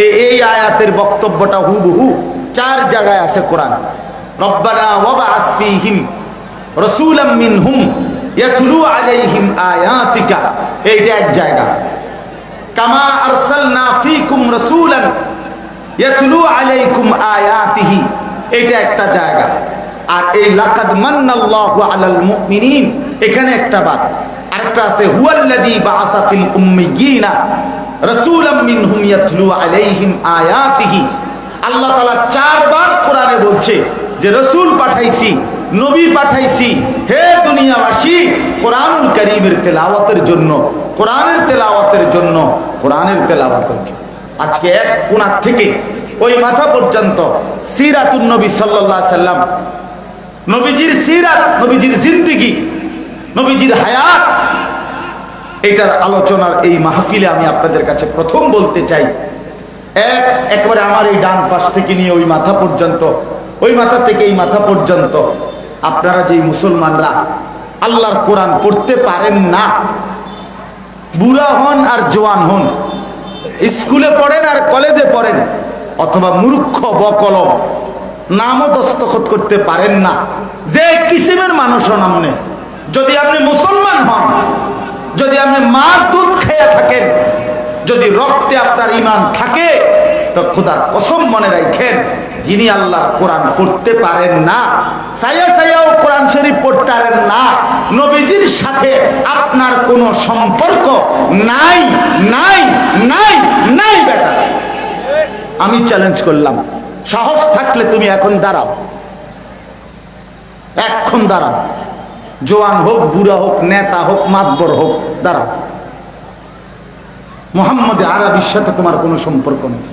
এই আয়াতের বক্তব্যটা হুবহু 4 জায়গায় আছে কোরআন। রব্বানা ওয়াবআস ফীহিম রাসূলাম মিনহুম ইয়াতলু আলাইহিম আয়াতিকা, এইটা এক জায়গা। কামা আরসালনা ফীকুম রাসূলান ইয়াতলু আলাইকুম আয়াতিহি, এইটা একটা জায়গা। আর এই লাকাদ মান্নাল্লাহু আলাল মুমিনিন, এখানে একটা বাদ। আরেকটা আছে হুয়াল্লাযী বাআসা ফিল উম্মিয়িনা রাসূলাম মিনহুম ইয়াতলু আলাইহিম আয়াতিহি। আল্লাহ তাআলা 4 বার কোরআনে বলছে যে রাসূল পাঠাইছি, নবী পাঠাইছি, হে দুনিয়াবাসী কোরআনুল কারীমের তেলাওয়াতের জন্য, কোরআনের তেলাওয়াতের জন্য, কোরআনের তেলাওয়াতের জন্য। আজকে এক কোণা থেকে ওই মাথা পর্যন্ত সিরাতুন নবী সাল্লাল্লাহু আলাইহি সাল্লাম, নবীজির সিরাত, নবীজির জিন্দেগি, নবীজির হায়াত, এটার আলোচনার এই মাহফিলে আমি আপনাদের কাছে প্রথম বলতে চাই, একবারে আমার এই ডান পাশ থেকে নিয়ে ওই মাথা পর্যন্ত, ওই মাথা থেকে এই মাথা পর্যন্ত আপনারা যেই মুসলমানরা আল্লাহর কোরআন পড়তে পারেন না, বুড়া হন আর জওয়ান হন, স্কুলে পড়েন আর কলেজে পড়েন, অথবা মূর্খ বকলম, নামও দস্তখত করতে পারেন না, যে কিসিমের মানুষ হন আপনি, যদি আপনি মুসলমান হন, যদি আপনি মার দুধ খেয়ে থাকেন, যদি রক্তে আপনার ঈমান থাকে, তো খোদার কসম মনে রাখেন, যিনি আল্লাহর কোরআন পড়তে পারেন না, সায়া সায়াও কোরআন শরীফ পড়তে পারেন না, নবীজির সাথে আপনার কোনো সম্পর্ক নাই, নাই, নাই, নাই বেটা। আমি চ্যালেঞ্জ করলাম, সাহস থাকলে তুমি এখন দাঁড়াও, এখন দাঁড়াও, জওয়ান হোক, বুড়া হোক, নেতা হোক, মাতবর হোক, দাঁড়াও। মুহাম্মদ আরবির সাথে তোমার কোনো সম্পর্ক নেই,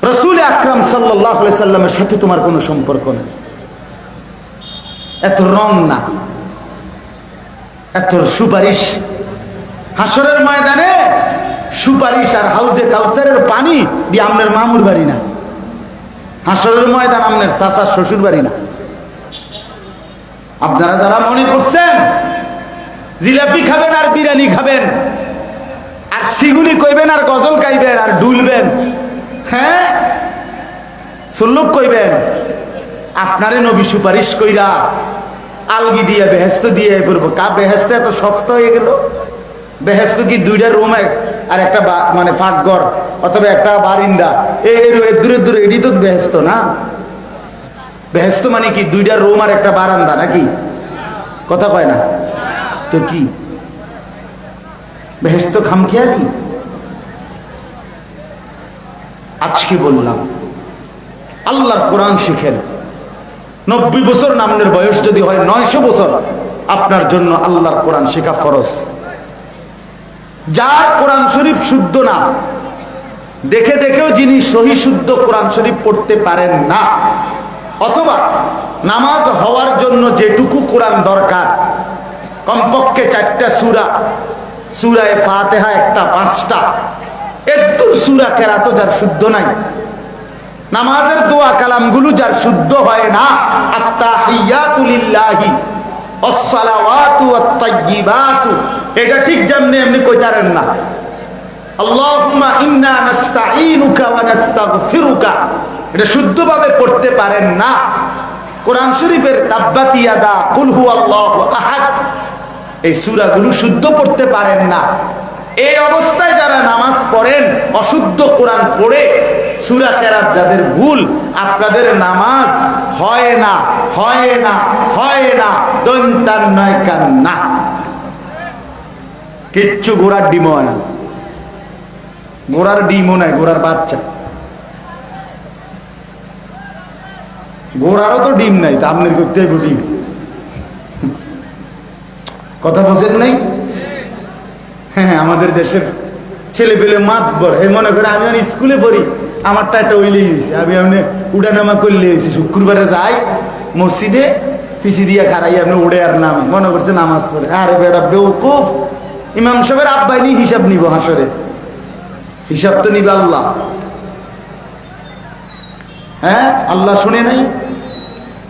রাসূল আকরাম সাল্লাল্লাহু আলাইহি সাল্লামের সাথে তোমার কোনো সম্পর্ক নেই। এত রং না, এত সুপারিশ, হাসরের ময়দানে সুপারিশ আর হাউজে কাউসারের পানি দিয়ে আপনার মামুর বাড়ি না, হাসরের ময়দান আপনার চাচার শ্বশুর বাড়ি না। আপনারা যারা মনে করছেন জিলাপি খাবেন আর বিরিয়ানি খাবেন আর সিগুনি কইবেন আর গজল গাইবেন আর ডুলবেন, হ্যাঁ সুল্লুক কইবেন, আপনারে নবী সুপারিশ কইরা আলগি দিয়ে বেহেস্ত দিয়ে পড়বো। কা বেহেস্ত এত সস্তা হয়ে গেল? বেহেস্ত কি 2টা রুম আর একটা মানে ফাঁকঘর অথবা একটা বারিন্দা, দূরে দূরে, এটি তো বেহেস্ত না। বেহেস্ত মানে কি 2টা রুম আর একটা বারান্দা নাকি? কথা কয় না তো কি বেহেস্ত? খামখেয়ালি। আজকে বললাম আল্লাহর কোরআন শিখেন। 90 বছর নামনের বয়স যদি হয়, 900 বছর আপনার জন্য আল্লাহর কোরআন শেখা ফরজ। যার কোরআন শরীফ শুদ্ধ না, দেখে দেখেও যিনি সহি শুদ্ধ কোরআন শরীফ পড়তে পারেন না, অথবা নামাজ হওয়ার জন্য যেটুকু কোরআন দরকার, কমপক্ষে 4টা সূরা, সূরায়ে ফাতিহা একটা, 5টা, এত্তুর সূরা কেরাত যার শুদ্ধ নাই, নামাজের দোয়া কালামগুলো যার শুদ্ধ হয় না, আত্তাহিয়াতু লিল্লাহি আসসালাওয়াতু ওয়াত-তাইয়্যিবাতু, এটা ঠিক যেমনি এমনি কইতারেন না। আল্লাহুম্মা ইন্না নাস্তাঈনুকা ওয়া নাস্তাগফিরুকা, এটা শুদ্ধভাবে পড়তে পারেন না। কোরআন শরীফের তাব্বাত ইয়াদা, কুল হুয়াল্লাহু আহাদ, এই সূরাগুলো শুদ্ধ পড়তে পারেন না। এই অবস্থায় যারা নামাজ পড়েন, অশুদ্ধ কোরআন পড়ে সূরা কেরাত যাদের ভুল, আপনাদের নামাজ হয় না, হয় না, হয় না, দন্তান নয় কান না, কিচ্ছু ঘোড়ার ডিমও হয় না, ঘোড়ার ডিমও নাই, ঘোড়ার বাচ্চা, ঘোড়ারও তো ডিম নাই, তা আপনার করতে ডিম। কথা বোঝেন নাই? হ্যাঁ, আমাদের দেশের ছেলে পেলে মাতবর, হে মনে করে আমি স্কুলে পড়ি, আমারটা একটা ওইলেই হয়েছে, আমি আপনি উড়ানামা করলে হয়েছে, শুক্রবারে যাই মসজিদে পিছি দিয়ে খারাই, আপনি উড়ে আর নামে মনে করছে নামাজ পড়ে। আরে বেটা বেউকুফ, ইমাম সাহেবের আব্বাই নিয়ে হিসাব নিব, হাসরে হিসাব তো নিবে আল্লাহ। হ্যাঁ, আল্লাহ শুনে নাই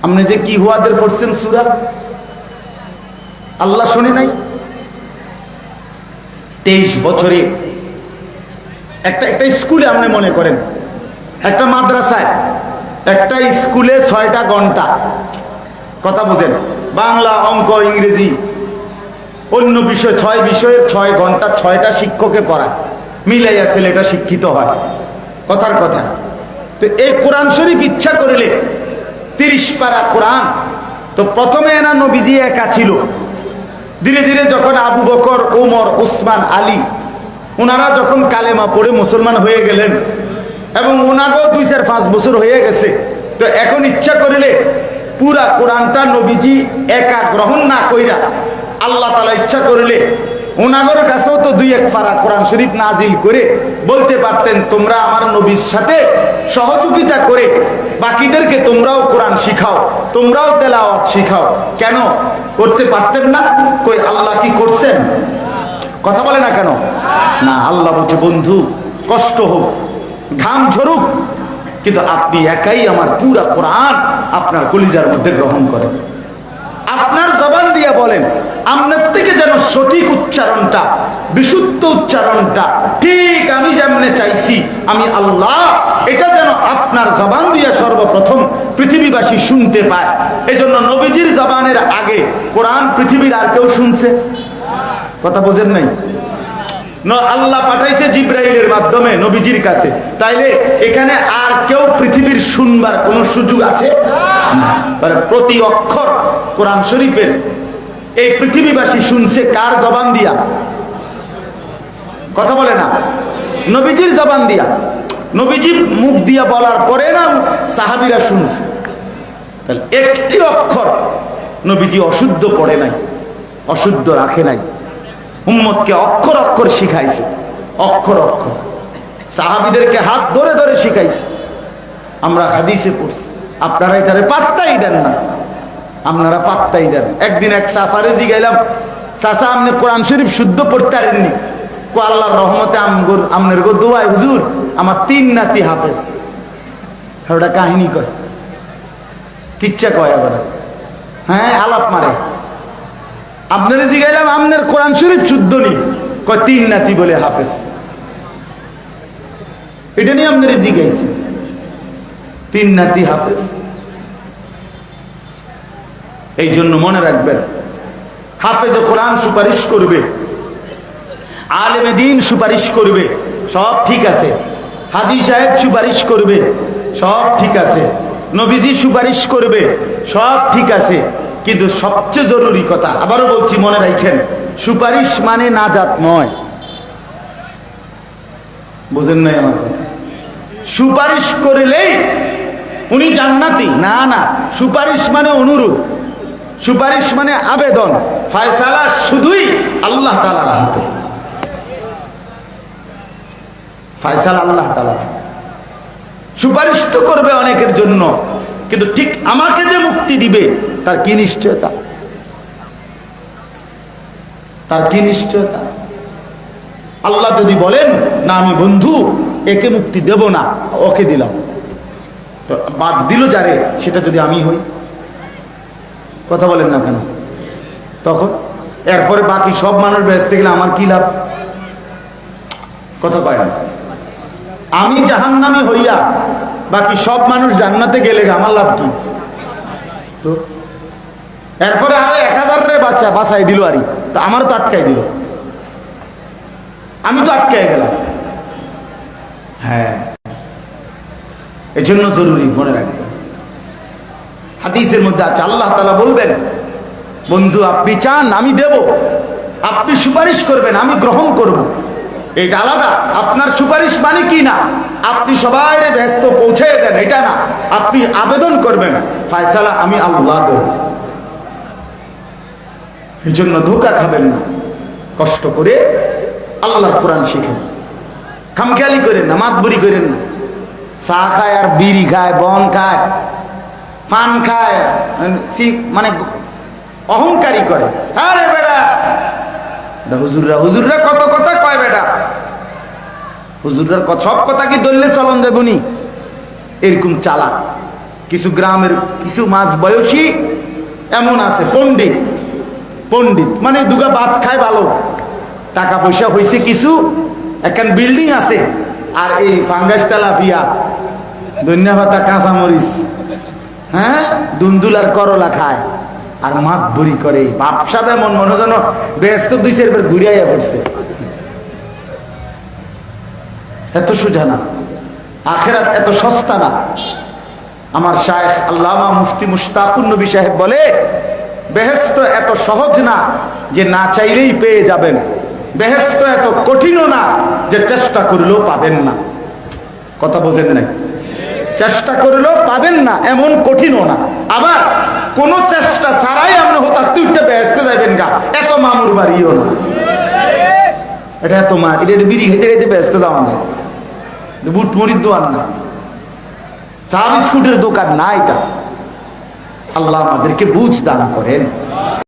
আপনি যে কি হুয়াদের পড়ছেন সূরা, আল্লাহ শুনে নাই? 23 বছরে একটা একটা স্কুলে আপনি মনে করেন, একটা মাদ্রাসায় একটা স্কুলে 6টা ঘন্টা, কথা বুঝেন, বাংলা, অঙ্ক, ইংরেজি, অন্য বিষয় 6 বিষয়ের 6 ঘন্টা 6টা শিক্ষকে পড়ায়, মিলাইয়া ছেলেটা শিক্ষিত হয়, কথার কথা। তো এই কোরআন শরীফ ইচ্ছা করলে 30 পারা কোরআন, তো প্রথমে না নবীজি একা ছিল, ধীরে ধীরে যখন আবু বকর, ওমর, উসমান, আলী ওনারা যখন কালেমা পড়ে মুসলমান হয়ে গেলেন এবং ওনাকেও 2-4-5 বছর হয়ে গেছে, তো এখন ইচ্ছা করলে পুরা কোরআনটা নবীজি একা গ্রহণ না কইরা আল্লাহ তাআলা ইচ্ছা করলে ওনাগর কাছেও তো 2-1 পারা কোরআন শরীফ নাজিল করে বলতে পারতেন, তোমরা আমার নবীর সাথে সহযোগিতা করে বাকিদেরকে তোমরাও কোরআন শিখাও, তোমরাও তেলাওয়াত শিখাও। কেন করতে পারতেন না? কই আল্লাহ কি করছেন? কথা বলে না কেন? না, আল্লাহ বলছে বন্ধু কষ্ট হোক, ঘাম ঝরুক, কিন্তু আপনি একাই আমার পুরা কোরআন আপনার কলিজার মধ্যে গ্রহণ করেন, আপনার জবান দিয়ে বলেন, আপনার থেকে যেন সঠিক উচ্চারণটা, বিশুদ্ধ উচ্চারণটা ঠিক আমি যেমনে চাইছি আমি আল্লাহ, এটা যেন আপনার জবান দিয়ে সর্বপ্রথম পৃথিবীবাসী শুনতে পায়। এজন্য নবীজির জবানের আগে কোরআন পৃথিবীর আর কেউ শুনছে? কথা বোঝেন নাই? আল্লাহ পাঠাইছে জিব্রাইলের মাধ্যমে নবীজির কাছে, তাইলে এখানে আর কেউ পৃথিবীর শুনবার কোন সুযোগ আছে? প্রতি অক্ষর কোরআন শরীফের এই পৃথিবীবাসী শুনছে কার জবান দিয়া? কথা বলে না, নবীজির জবান দিয়া। নবীজি মুখ দিয়া বলার পরে না সাহাবীরা শুনছে। তাহলে একটি অক্ষর নবীজি অশুদ্ধ পড়ে নাই, অশুদ্ধ রাখে নাই, উম্মতকে অক্ষর অক্ষর শিখাইছে, অক্ষর অক্ষর সাহাবীদেরকে হাত ধরে ধরে শিখাইছে। আমরা হাদিসে পড়ছি, আপনারা এটারে পাত্তাই দেন না, আপনারা পাত্তাই দেন। একদিন এক চাচারে জিগাইলাম, চাচা আপনি কোরআন শরীফ শুদ্ধ পড়তে পারেননি? কো আল্লাহর রহমতে আমনের গো দোয়াই হুজুর আমার 3 নাতি হাফেজ। ওটা কাহিনী কয়, কিচ্ছা কয় আবার, হ্যাঁ আলাপ মারে। আপনারা জিগাইলাম আপনার কোরআন শরীফ শুদ্ধ নি? কয় 3 নাতি বলে হাফেজ। এটা নিয়ে আপনারা জিগাইছে, 3 নাতি হাফেজ। এই জন্য মনে রাখবেন, হাফেজে কোরআন সুপারিশ করবে, আলেমে দ্বীন সুপারিশ করবে, সব ঠিক আছে। হাজী সাহেব সুপারিশ করবে, সব ঠিক আছে। নবীজি সুপারিশ করবে, সব ঠিক আছে। কিন্তু সবচেয়ে জরুরি কথা, আবারও বলছি মনে রাখেন, সুপারিশ মানে নাজাত নয়। বুঝেন নাই আমার কথা? সুপারিশ করলেই উনি জান্নাতি না, না। সুপারিশ মানে অনুরোধ, সুপারিশ মানে আবেদন, ফয়সালা শুধুই আল্লাহ তাআলার হাতে, ফয়সালা আল্লাহ তাআলা। সুপারিশ তো করবে অনেকের জন্য, কিন্তু ঠিক আমাকে যে মুক্তি দিবে তার কি নিশ্চয়তা? তার কি নিশ্চয়তা? আল্লাহ যদি বলেন না আমি বন্ধু একে মুক্তি দেব না, ওকে দিলাম, তো বাদ দিল যারে, সেটা যদি আমি হই, কথা বলেন না কেন? তখন এরপরে বাকি সব মানুষ বেহেশতে গেলে আমার কি লাভ? কথা পায় না। আমি জাহান্নামী হইয়া বাকি সব মানুষ জান্নাতে গেলে আমার লাভ কি? তো এরপরে আরো 1000 রে বাঁচাই দিল, আরই তো আমার তো আটকাই দিল, আমি তো আটকাই গেলাম। হ্যাঁ, এই জন্য জরুরি মনে রাখবেন। হাদিসের মধ্যে আছে আল্লাহ তাআলা বলবেন, বন্ধু আপনি চান আমি দেব, আপনি সুপারিশ করবেন আমি গ্রহণ করব, এটা আলাদা। আপনার সুপারিশ মানে কি না আপনি সবাই ব্যস্ত পৌঁছে দেন, এটা না। আপনি আবেদন করবেন, ফয়সালা আমি আল্লাহ দেব। এই জন্য ধোঁকা খাবেন না, কষ্ট করে আল্লাহর কোরআন শিখেন, খামখেয়ালি করেন না, মাতবরি করেন না। চা খায় আর বিড়ি খায়, বন খায়, পান খায়, মানে অহংকারী করে। আরে বেটা হুজুররা হুজুররা কত কথা কয়, বেটা হুজুররা সব কথা কি ধরলে চলন যাবনি? এরকম চালাক কিছু গ্রামের কিছু মাঝ বয়সী এমন আছে, পণ্ডিত, পণ্ডিত মানে দুগা ভাত খায় ভালো, টাকা পয়সা হয়েছে কিছু, এখন বিল্ডিং আছে, আর এই ফাঙ্গাস তেলাপিয়া, ধনিয়া পাতা, কাঁচামরিচ, হ্যাঁ, দুন্দুলার করলা খায় আর মাত বড়ি করে। বাপসাব এমন মনে যেন ব্যস্ত 2-4 বার ঘুরিয়া পড়ছে। এত সোজা না, আখেরাত এত সস্তা না। আমার শায়েখ আল্লামা মুফতি মুশতাকুন নবী সাহেব বলে, বেহেশত এত সহজ না যে না চাইলেই পেয়ে যাবেন, বেহেশত এত কঠিনও না যে চেষ্টা করলেও পাবেন না। কথা বোঝেন নাই? চেষ্টা করলেও পাবেন না এমন কঠিনও না, আবার কোন চেষ্টা ছাড়াই আপনি হঠাৎ তুইটা বেহেশতে যাবেন গা, এত মামুর বাড়িও না। এটা এত মা, এটা বিড়ি খেতে খেতে বেহেশতে যাওয়া না, বুট মরির দোয়ান না, চা বিস্কুটের দোকান না এটা। আল্লাহ আমাদেরকে বুঝ দান করেন।